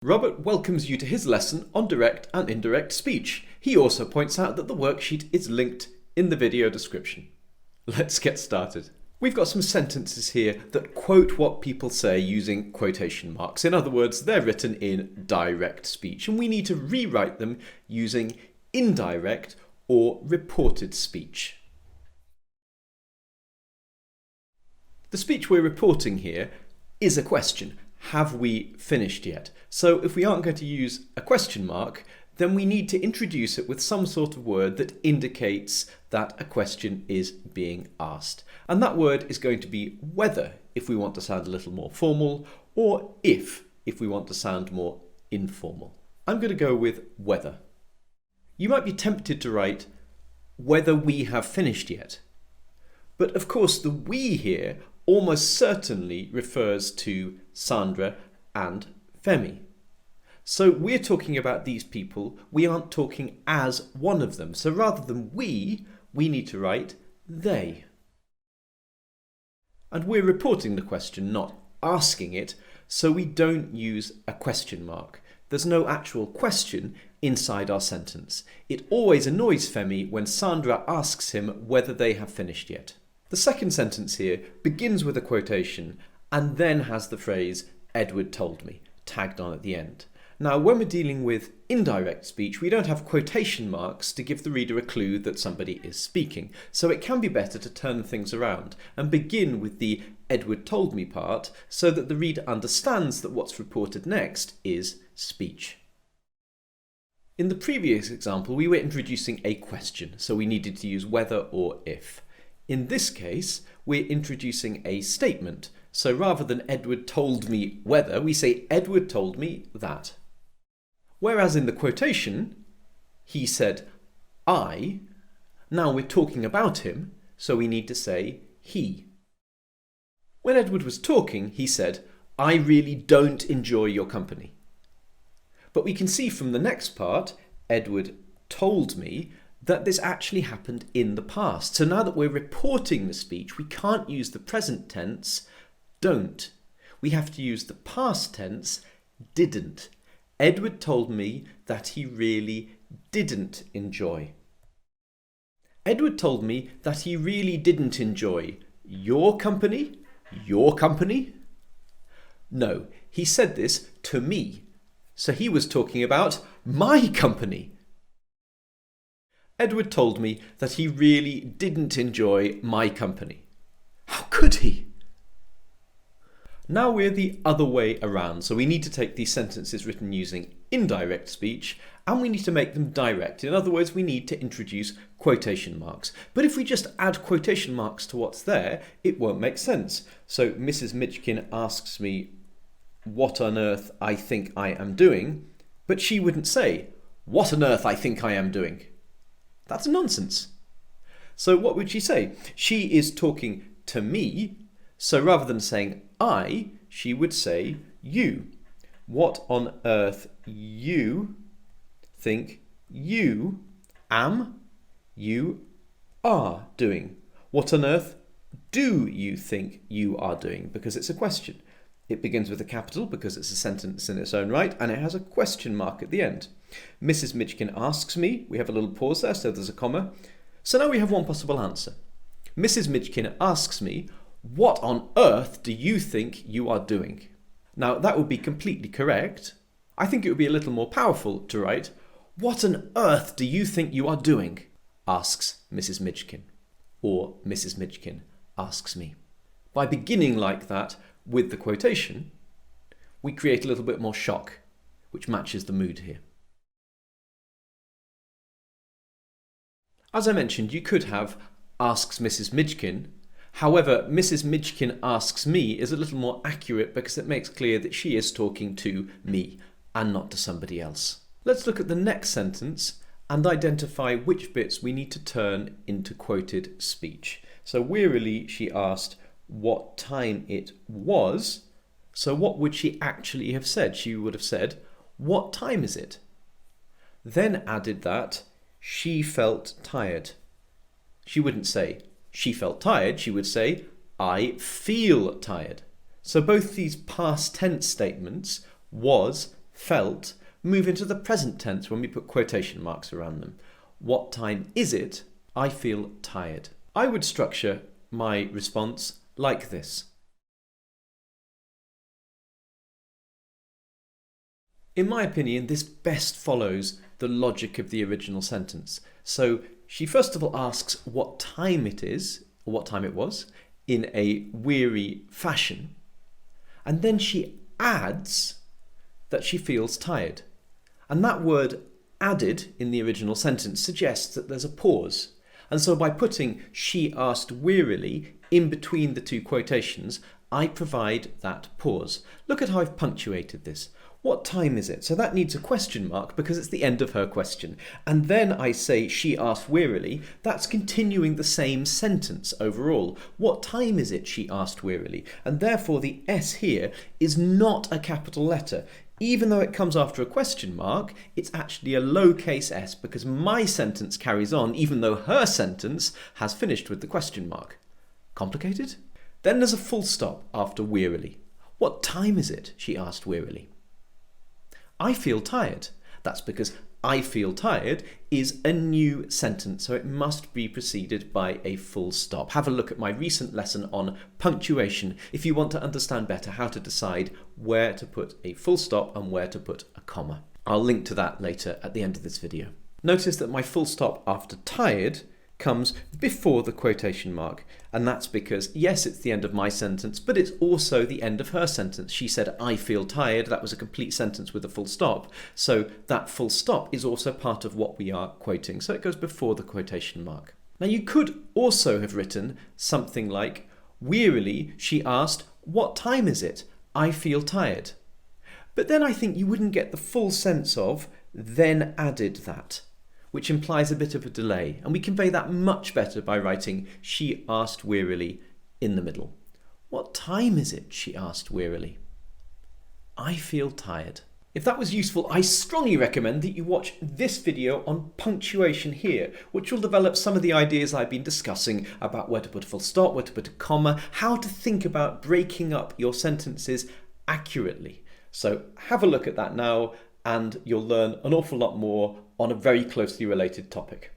Robert welcomes you to his lesson on direct and indirect speech. He also points out that the worksheet is linked in the video description. Let's get started. We've got some sentences here that quote what people say using quotation marks. In other words, they're written in direct speech, and we need to rewrite them using indirect or reported speech. The speech we're reporting here is a question. Have we finished yet? So if we aren't going to use a question mark, then we need to introduce it with some sort of word that indicates that a question is being asked. And that word is going to be whether, if we want to sound a little more formal, or if we want to sound more informal. I'm going to go with whether. You might be tempted to write whether we have finished yet. But of course the we here almost certainly refers to Sandra and Femi. So we're talking about these people, we aren't talking as one of them. So rather than we need to write they. And we're reporting the question, not asking it, so we don't use a question mark. There's no actual question inside our sentence. It always annoys Femi when Sandra asks him whether they have finished yet. The second sentence here begins with a quotation and then has the phrase "Edward told me" tagged on at the end. Now, when we're dealing with indirect speech, we don't have quotation marks to give the reader a clue that somebody is speaking. So it can be better to turn things around and begin with the "Edward told me" part so that the reader understands that what's reported next is speech. In the previous example, we were introducing a question, so we needed to use whether or if. In this case, we're introducing a statement. So rather than Edward told me whether, we say Edward told me that. Whereas in the quotation, he said I. Now we're talking about him, so we need to say he. When Edward was talking, he said, "I really don't enjoy your company." But we can see from the next part, Edward told me, that this actually happened in the past. So now that we're reporting the speech, we can't use the present tense, don't. We have to use the past tense, didn't. Edward told me that he really didn't enjoy. Edward told me that he really didn't enjoy your company? Your company? No, he said this to me. So he was talking about my company. Edward told me that he really didn't enjoy my company. How could he? Now we're the other way around, so we need to take these sentences written using indirect speech and we need to make them direct. In other words, we need to introduce quotation marks. But if we just add quotation marks to what's there, it won't make sense. So Mrs. Mitchkin asks me what on earth I think I am doing, but she wouldn't say, "What on earth I think I am doing." That's nonsense. So what would she say? She is talking to me, so rather than saying I, she would say you. What on earth you think you are doing? What on earth do you think you are doing? Because it's a question. It begins with a capital because it's a sentence in its own right, and it has a question mark at the end. Mrs. Mitchkin asks me, we have a little pause there, so there's a comma. So now we have one possible answer. Mrs. Mitchkin asks me, what on earth do you think you are doing? Now that would be completely correct. I think it would be a little more powerful to write, what on earth do you think you are doing? Asks Mrs. Mitchkin. Or Mrs. Mitchkin asks me. By beginning like that with the quotation, we create a little bit more shock, which matches the mood here. As I mentioned, you could have asks Mrs. Mitchkin. However, Mrs. Mitchkin asks me is a little more accurate because it makes clear that she is talking to me and not to somebody else. Let's look at the next sentence and identify which bits we need to turn into quoted speech. So wearily she asked what time it was. So what would she actually have said? She would have said, what time is it? Then added that she felt tired. She wouldn't say she felt tired, she would say I feel tired. So both these past tense statements, was, felt move into the present tense when we put quotation marks around them. What time is it? I feel tired. I would structure my response like this. In my opinion, this best follows the logic of the original sentence. So she first of all asks what time it is, or what time it was, in a weary fashion. And then she adds that she feels tired. And that word added in the original sentence suggests that there's a pause. And so by putting she asked wearily in between the two quotations, I provide that pause. Look at how I've punctuated this. What time is it? So that needs a question mark because it's the end of her question. And then I say she asked wearily. That's continuing the same sentence overall. What time is it? She asked wearily. And therefore the S here is not a capital letter. Even though it comes after a question mark, it's actually a lowercase s because my sentence carries on even though her sentence has finished with the question mark. Complicated? Then there's a full stop after wearily. What time is it? She asked wearily. I feel tired. That's because I feel tired is a new sentence, so it must be preceded by a full stop. Have a look at my recent lesson on punctuation if you want to understand better how to decide where to put a full stop and where to put a comma. I'll link to that later at the end of this video. Notice that my full stop after tired comes before the quotation mark, and that's because yes, it's the end of my sentence, but it's also the end of her sentence. She said I feel tired. That was a complete sentence with a full stop, so that full stop is also part of what we are quoting, so it goes before the quotation mark. Now you could also have written something like wearily she asked what time is it? I feel tired. But then I think you wouldn't get the full sense of then added that, which implies a bit of a delay, and we convey that much better by writing she asked wearily in the middle. What time is it? She asked wearily. I feel tired. If that was useful, I strongly recommend that you watch this video on punctuation here, which will develop some of the ideas I've been discussing about where to put a full stop, where to put a comma, how to think about breaking up your sentences accurately. So have a look at that now, and you'll learn an awful lot more on a very closely related topic.